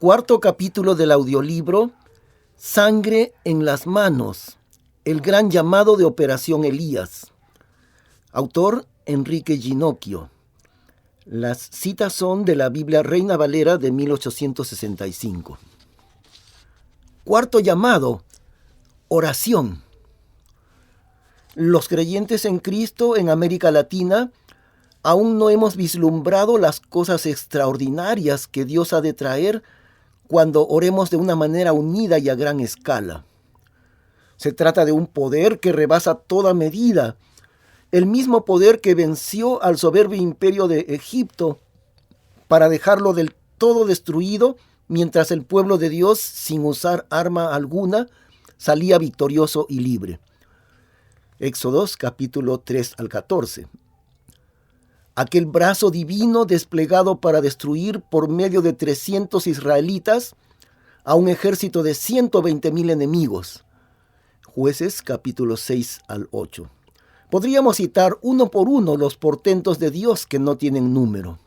Cuarto capítulo del audiolibro Sangre en las manos, el gran llamado de Operación Elías. Autor Enrique Ginocchio. Las citas son de la Biblia Reina Valera de 1865. Cuarto llamado, oración. Los creyentes en Cristo en América Latina aún no hemos vislumbrado las cosas extraordinarias que Dios ha de traer cuando oremos de una manera unida y a gran escala. Se trata de un poder que rebasa toda medida, el mismo poder que venció al soberbio imperio de Egipto para dejarlo del todo destruido, mientras el pueblo de Dios, sin usar arma alguna, salía victorioso y libre. Éxodos capítulo 3 al 14. Aquel brazo divino desplegado para destruir por medio de 300 israelitas a un ejército de 120,000 enemigos. Jueces capítulo 6 al 8. Podríamos citar uno por uno los portentos de Dios que no tienen número.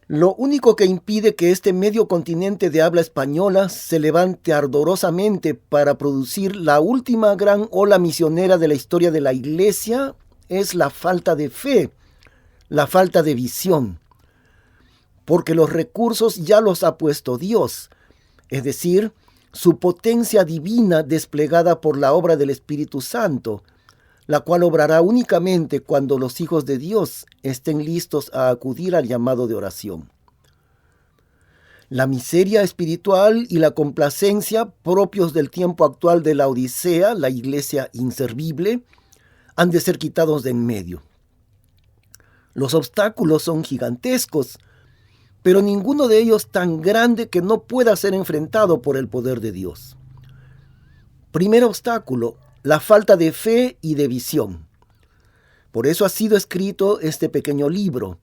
Lo único que impide que este medio continente de habla española se levante ardorosamente para producir la última gran ola misionera de la historia de la Iglesia es la falta de fe, la falta de visión, porque los recursos ya los ha puesto Dios, es decir, su potencia divina desplegada por la obra del Espíritu Santo, la cual obrará únicamente cuando los hijos de Dios estén listos a acudir al llamado de oración. La miseria espiritual y la complacencia propios del tiempo actual de la Odisea, la iglesia inservible, han de ser quitados de en medio. Los obstáculos son gigantescos, pero ninguno de ellos tan grande que no pueda ser enfrentado por el poder de Dios. Primer obstáculo, la falta de fe y de visión. Por eso ha sido escrito este pequeño libro.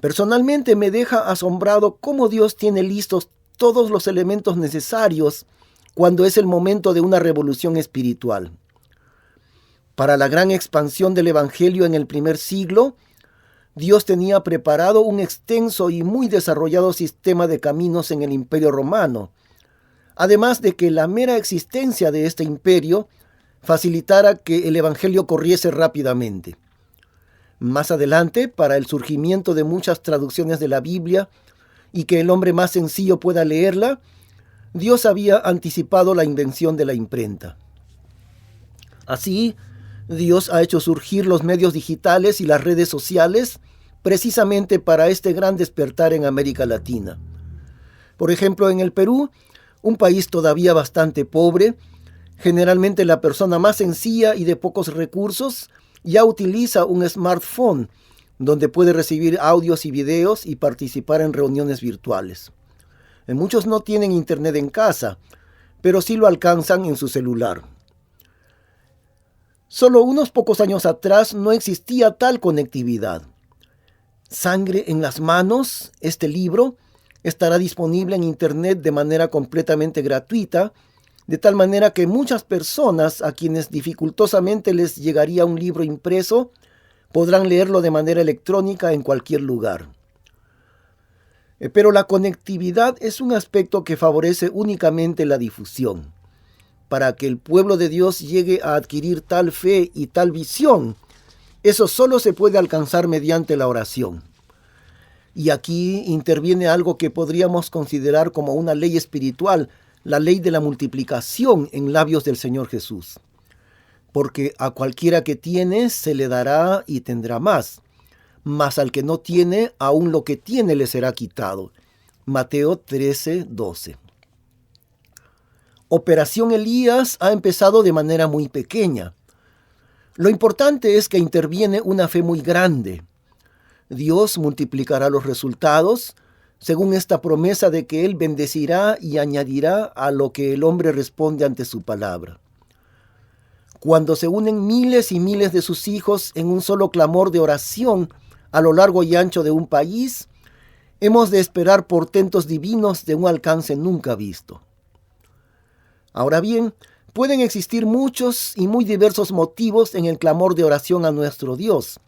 Personalmente me deja asombrado cómo Dios tiene listos todos los elementos necesarios cuando es el momento de una revolución espiritual. Para la gran expansión del Evangelio en el primer siglo, Dios tenía preparado un extenso y muy desarrollado sistema de caminos en el Imperio Romano, además de que la mera existencia de este imperio facilitara que el Evangelio corriese rápidamente. Más adelante, para el surgimiento de muchas traducciones de la Biblia y que el hombre más sencillo pueda leerla, Dios había anticipado la invención de la imprenta. Así, Dios ha hecho surgir los medios digitales y las redes sociales precisamente para este gran despertar en América Latina. Por ejemplo, en el Perú, un país todavía bastante pobre, generalmente la persona más sencilla y de pocos recursos ya utiliza un smartphone donde puede recibir audios y videos y participar en reuniones virtuales. Muchos no tienen internet en casa, pero sí lo alcanzan en su celular. Solo unos pocos años atrás no existía tal conectividad. Sangre en las manos, este libro, estará disponible en internet de manera completamente gratuita, de tal manera que muchas personas a quienes dificultosamente les llegaría un libro impreso podrán leerlo de manera electrónica en cualquier lugar. Pero la conectividad es un aspecto que favorece únicamente la difusión. Para que el pueblo de Dios llegue a adquirir tal fe y tal visión, eso solo se puede alcanzar mediante la oración. Y aquí interviene algo que podríamos considerar como una ley espiritual, la ley de la multiplicación en labios del Señor Jesús. Porque a cualquiera que tiene se le dará y tendrá más, mas al que no tiene, aún lo que tiene le será quitado. Mateo 13:12. Operación Elías ha empezado de manera muy pequeña. Lo importante es que interviene una fe muy grande. Dios multiplicará los resultados según esta promesa de que Él bendecirá y añadirá a lo que el hombre responde ante su palabra. Cuando se unen miles y miles de sus hijos en un solo clamor de oración a lo largo y ancho de un país, hemos de esperar portentos divinos de un alcance nunca visto. Ahora bien, pueden existir muchos y muy diversos motivos en el clamor de oración a nuestro Dios,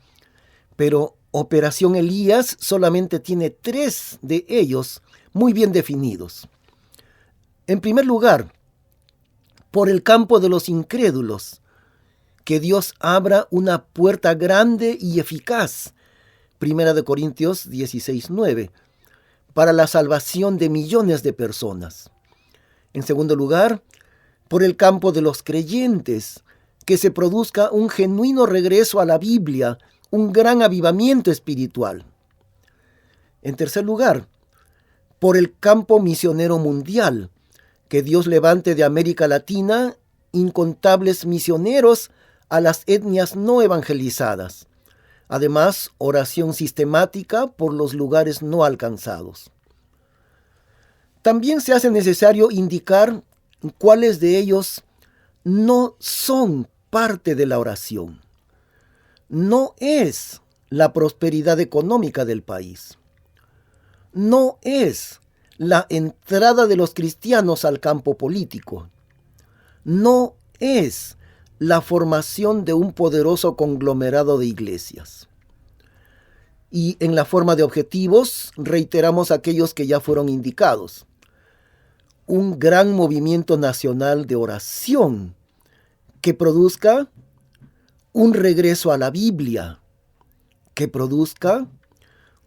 pero Operación Elías solamente tiene 3 de ellos muy bien definidos. En primer lugar, por el campo de los incrédulos, que Dios abra una puerta grande y eficaz, 1 Corintios 16:9, para la salvación de millones de personas. En segundo lugar, por el campo de los creyentes, que se produzca un genuino regreso a la Biblia, un gran avivamiento espiritual. En tercer lugar, por el campo misionero mundial, que Dios levante de América Latina incontables misioneros a las etnias no evangelizadas. Además, oración sistemática por los lugares no alcanzados. También se hace necesario indicar cuáles de ellos no son parte de la oración. No es la prosperidad económica del país. No es la entrada de los cristianos al campo político. No es la formación de un poderoso conglomerado de iglesias. Y en la forma de objetivos, reiteramos aquellos que ya fueron indicados. Un gran movimiento nacional de oración que produzca un regreso a la Biblia, que produzca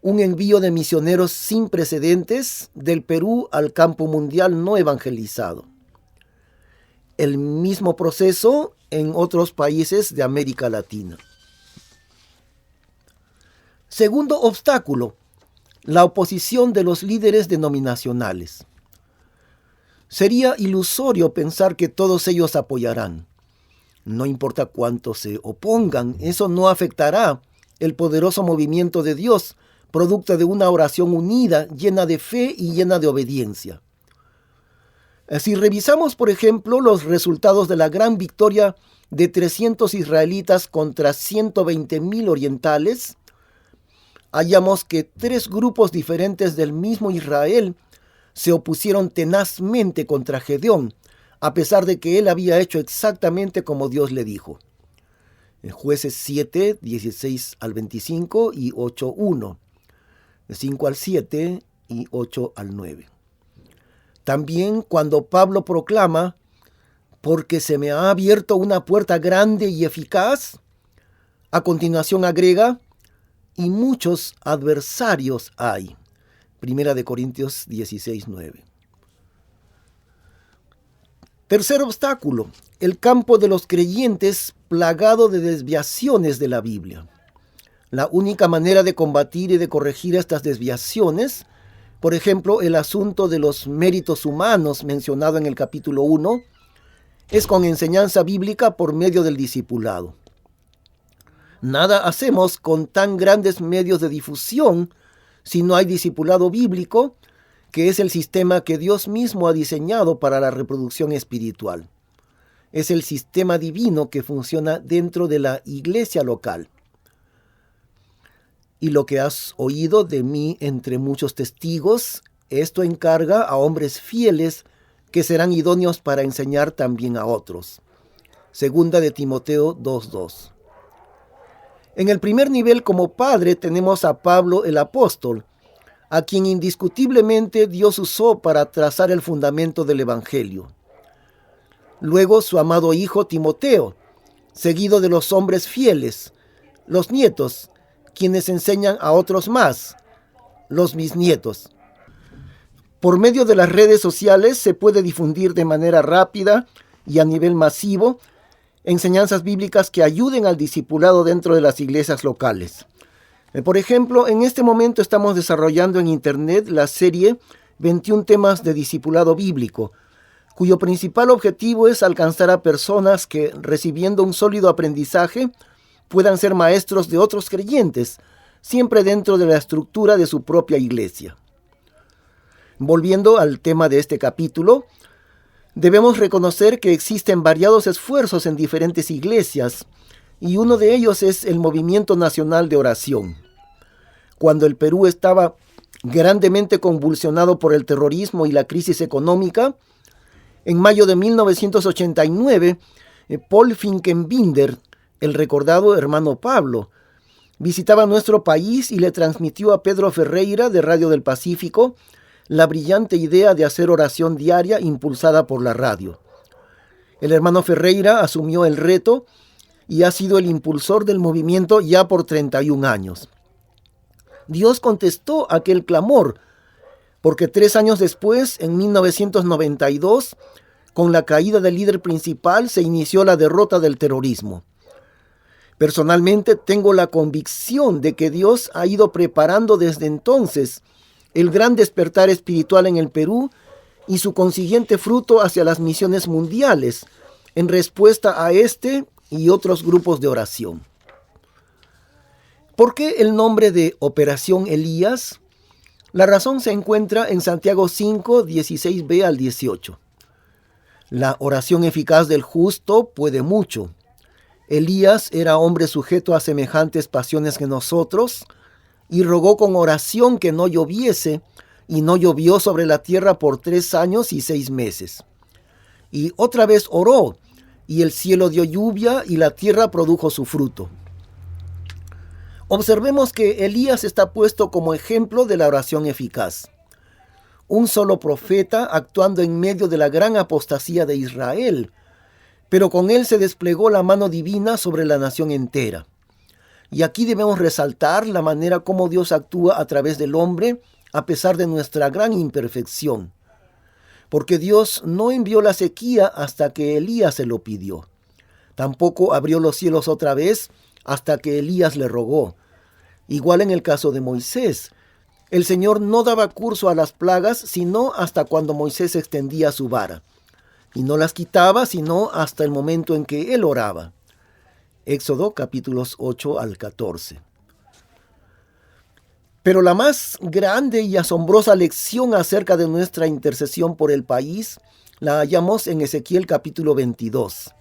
un envío de misioneros sin precedentes del Perú al campo mundial no evangelizado. El mismo proceso en otros países de América Latina. Segundo obstáculo, la oposición de los líderes denominacionales. Sería ilusorio pensar que todos ellos apoyarán. No importa cuánto se opongan, eso no afectará el poderoso movimiento de Dios, producto de una oración unida, llena de fe y llena de obediencia. Si revisamos, por ejemplo, los resultados de la gran victoria de 300 israelitas contra 120,000 orientales, hallamos que 3 grupos diferentes del mismo Israel se opusieron tenazmente contra Gedeón, a pesar de que él había hecho exactamente como Dios le dijo. En Jueces 7, 16 al 25 y 8:1, de 5 al 7 y 8 al 9. También cuando Pablo proclama, porque se me ha abierto una puerta grande y eficaz, a continuación agrega, y muchos adversarios hay. 1 Corintios 16:9. Tercer obstáculo, el campo de los creyentes plagado de desviaciones de la Biblia. La única manera de combatir y de corregir estas desviaciones, por ejemplo, el asunto de los méritos humanos mencionado en el capítulo 1, es con enseñanza bíblica por medio del discipulado. Nada hacemos con tan grandes medios de difusión si no hay discipulado bíblico, que es el sistema que Dios mismo ha diseñado para la reproducción espiritual. Es el sistema divino que funciona dentro de la iglesia local. Y lo que has oído de mí entre muchos testigos, esto encarga a hombres fieles que serán idóneos para enseñar también a otros. Segunda de Timoteo 2:2. En el primer nivel como padre tenemos a Pablo el apóstol, a quien indiscutiblemente Dios usó para trazar el fundamento del Evangelio. Luego su amado hijo Timoteo, seguido de los hombres fieles, los nietos, quienes enseñan a otros más, los bisnietos. Por medio de las redes sociales se puede difundir de manera rápida y a nivel masivo enseñanzas bíblicas que ayuden al discipulado dentro de las iglesias locales. Por ejemplo, en este momento estamos desarrollando en Internet la serie 21 temas de discipulado bíblico, cuyo principal objetivo es alcanzar a personas que, recibiendo un sólido aprendizaje, puedan ser maestros de otros creyentes, siempre dentro de la estructura de su propia iglesia. Volviendo al tema de este capítulo, debemos reconocer que existen variados esfuerzos en diferentes iglesias, y uno de ellos es el Movimiento Nacional de Oración. Cuando el Perú estaba grandemente convulsionado por el terrorismo y la crisis económica, en mayo de 1989, Paul Finkenbinder, el recordado hermano Pablo, visitaba nuestro país y le transmitió a Pedro Ferreira de Radio del Pacífico la brillante idea de hacer oración diaria impulsada por la radio. El hermano Ferreira asumió el reto y ha sido el impulsor del movimiento ya por 31 años. Dios contestó aquel clamor, porque 3 años después, en 1992, con la caída del líder principal, se inició la derrota del terrorismo. Personalmente tengo la convicción de que Dios ha ido preparando desde entonces el gran despertar espiritual en el Perú y su consiguiente fruto hacia las misiones mundiales, en respuesta a este y otros grupos de oración. ¿Por qué el nombre de Operación Elías? La razón se encuentra en Santiago 5, 16b al 18. La oración eficaz del justo puede mucho. Elías era hombre sujeto a semejantes pasiones que nosotros, y rogó con oración que no lloviese, y no llovió sobre la tierra por 3 años y 6 meses. Y otra vez oró, y el cielo dio lluvia, y la tierra produjo su fruto. Observemos que Elías está puesto como ejemplo de la oración eficaz. Un solo profeta actuando en medio de la gran apostasía de Israel, pero con él se desplegó la mano divina sobre la nación entera. Y aquí debemos resaltar la manera como Dios actúa a través del hombre, a pesar de nuestra gran imperfección. Porque Dios no envió la sequía hasta que Elías se lo pidió. Tampoco abrió los cielos otra vez hasta que Elías le rogó. Igual en el caso de Moisés. El Señor no daba curso a las plagas sino hasta cuando Moisés extendía su vara. Y no las quitaba sino hasta el momento en que él oraba. Éxodo capítulos 8 al 14. Pero la más grande y asombrosa lección acerca de nuestra intercesión por el país la hallamos en Ezequiel capítulo 22.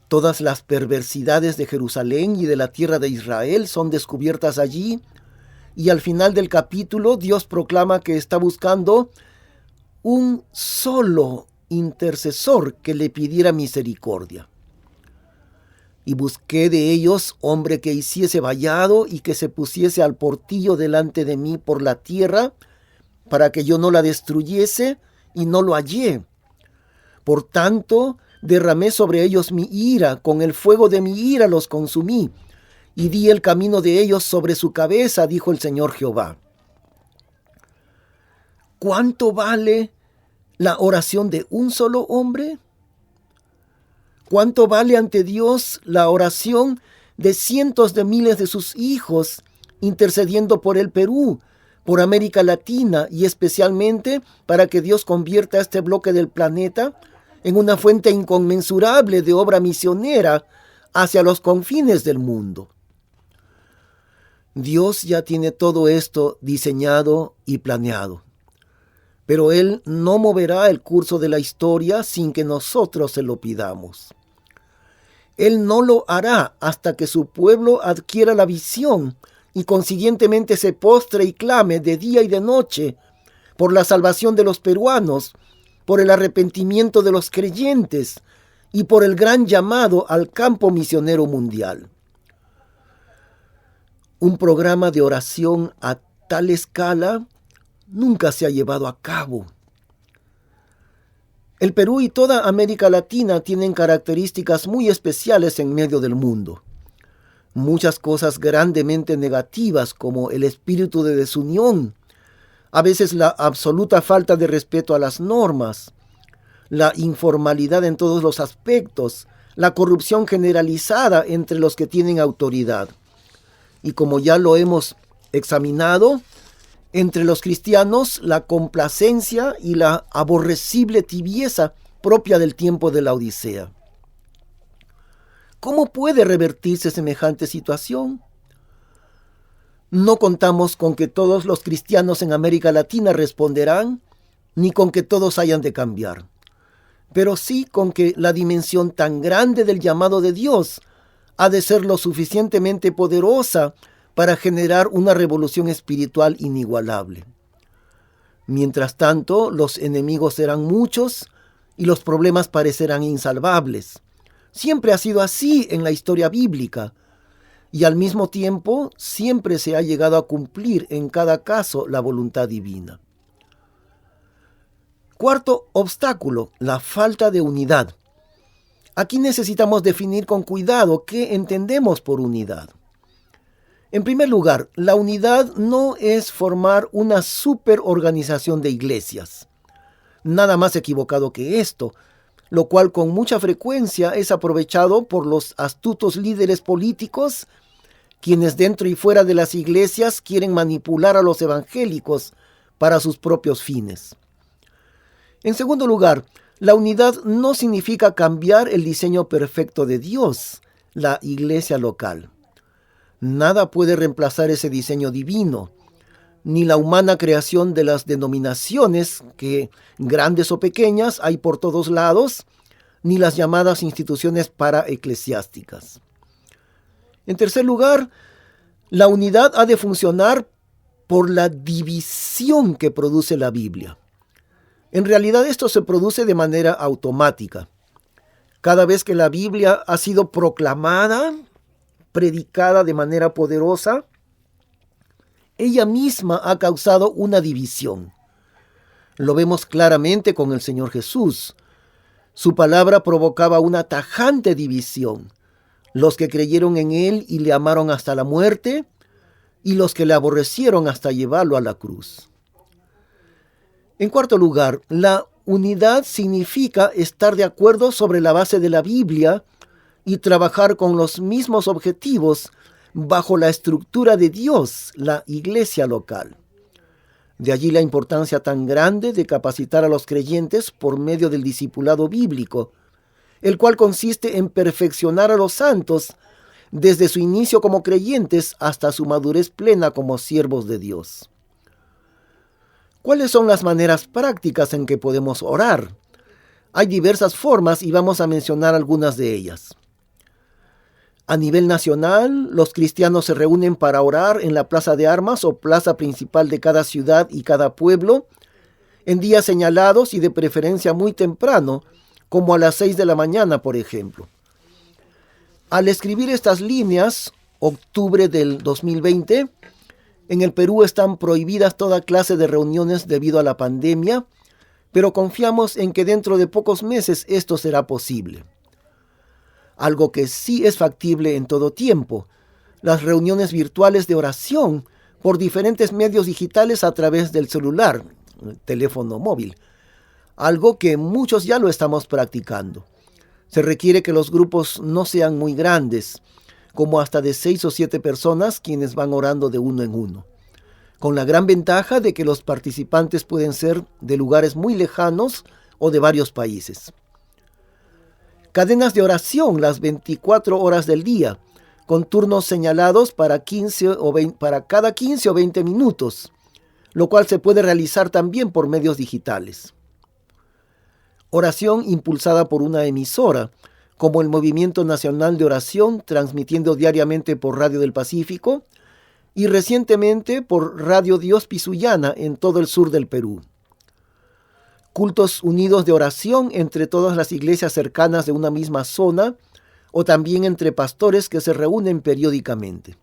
Todas las perversidades de Jerusalén y de la tierra de Israel son descubiertas allí, y al final del capítulo Dios proclama que está buscando un solo intercesor que le pidiera misericordia. Y busqué de ellos hombre que hiciese vallado y que se pusiese al portillo delante de mí por la tierra, para que yo no la destruyese, y no lo hallé. Por tanto, derramé sobre ellos mi ira, con el fuego de mi ira los consumí, y di el camino de ellos sobre su cabeza, dijo el Señor Jehová. ¿Cuánto vale la oración de un solo hombre? ¿Cuánto vale ante Dios la oración de cientos de miles de sus hijos intercediendo por el Perú, por América Latina y especialmente para que Dios convierta este bloque del planeta en una fuente inconmensurable de obra misionera hacia los confines del mundo? Dios ya tiene todo esto diseñado y planeado, pero Él no moverá el curso de la historia sin que nosotros se lo pidamos. Él no lo hará hasta que su pueblo adquiera la visión y consiguientemente se postre y clame de día y de noche por la salvación de los peruanos, por el arrepentimiento de los creyentes y por el gran llamado al campo misionero mundial. Un programa de oración a tal escala nunca se ha llevado a cabo. El Perú y toda América Latina tienen características muy especiales en medio del mundo. Muchas cosas grandemente negativas como el espíritu de desunión, a veces la absoluta falta de respeto a las normas, la informalidad en todos los aspectos, la corrupción generalizada entre los que tienen autoridad. Y como ya lo hemos examinado, entre los cristianos la complacencia y la aborrecible tibieza propia del tiempo de la Odisea. ¿Cómo puede revertirse semejante situación? No contamos con que todos los cristianos en América Latina responderán, ni con que todos hayan de cambiar, pero sí con que la dimensión tan grande del llamado de Dios ha de ser lo suficientemente poderosa para generar una revolución espiritual inigualable. Mientras tanto, los enemigos serán muchos y los problemas parecerán insalvables. Siempre ha sido así en la historia bíblica. y al mismo tiempo siempre se ha llegado a cumplir en cada caso la voluntad divina. Cuarto obstáculo, la falta de unidad. Aquí necesitamos definir con cuidado qué entendemos por unidad. En primer lugar, la unidad no es formar una superorganización de iglesias. Nada más equivocado que esto, lo cual con mucha frecuencia es aprovechado por los astutos líderes políticos, quienes dentro y fuera de las iglesias quieren manipular a los evangélicos para sus propios fines. En segundo lugar, la unidad no significa cambiar el diseño perfecto de Dios, la iglesia local. Nada puede reemplazar ese diseño divino, ni la humana creación de las denominaciones, que grandes o pequeñas hay por todos lados, ni las llamadas instituciones paraeclesiásticas. En tercer lugar, la unidad ha de funcionar por la división que produce la Biblia. En realidad esto se produce de manera automática. Cada vez que la Biblia ha sido proclamada, predicada de manera poderosa, ella misma ha causado una división. Lo vemos claramente con el Señor Jesús. Su palabra provocaba una tajante división. Los que creyeron en Él y le amaron hasta la muerte, y los que le aborrecieron hasta llevarlo a la cruz. En cuarto lugar, la unidad significa estar de acuerdo sobre la base de la Biblia y trabajar con los mismos objetivos bajo la estructura de Dios, la iglesia local. De allí la importancia tan grande de capacitar a los creyentes por medio del discipulado bíblico, el cual consiste en perfeccionar a los santos desde su inicio como creyentes hasta su madurez plena como siervos de Dios. ¿Cuáles son las maneras prácticas en que podemos orar? Hay diversas formas y vamos a mencionar algunas de ellas. A nivel nacional, los cristianos se reúnen para orar en la plaza de armas o plaza principal de cada ciudad y cada pueblo, en días señalados y de preferencia muy temprano, como a las 6 de la mañana, por ejemplo. Al escribir estas líneas, octubre del 2020, en el Perú están prohibidas toda clase de reuniones debido a la pandemia, pero confiamos en que dentro de pocos meses esto será posible. Algo que sí es factible en todo tiempo, las reuniones virtuales de oración por diferentes medios digitales a través del celular, el teléfono móvil, algo que muchos ya lo estamos practicando. Se requiere que los grupos no sean muy grandes, como hasta de 6 o 7 personas quienes van orando de uno en uno, con la gran ventaja de que los participantes pueden ser de lugares muy lejanos o de varios países. Cadenas de oración las 24 horas del día, con turnos señalados para cada 15 o 20 minutos, lo cual se puede realizar también por medios digitales. Oración impulsada por una emisora, como el Movimiento Nacional de Oración, transmitiendo diariamente por Radio del Pacífico, y recientemente por Radio Dios Pisuyana en todo el sur del Perú. Cultos unidos de oración entre todas las iglesias cercanas de una misma zona, o también entre pastores que se reúnen periódicamente.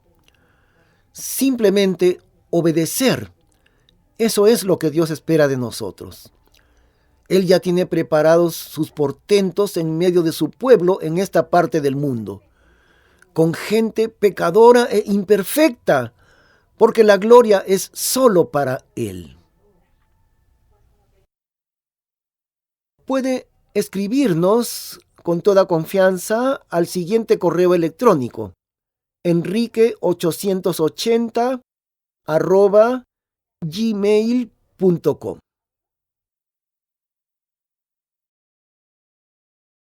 Simplemente obedecer. Eso es lo que Dios espera de nosotros. Él ya tiene preparados sus portentos en medio de su pueblo en esta parte del mundo, con gente pecadora e imperfecta, porque la gloria es solo para Él. Puede escribirnos con toda confianza al siguiente correo electrónico: enrique880@gmail.com.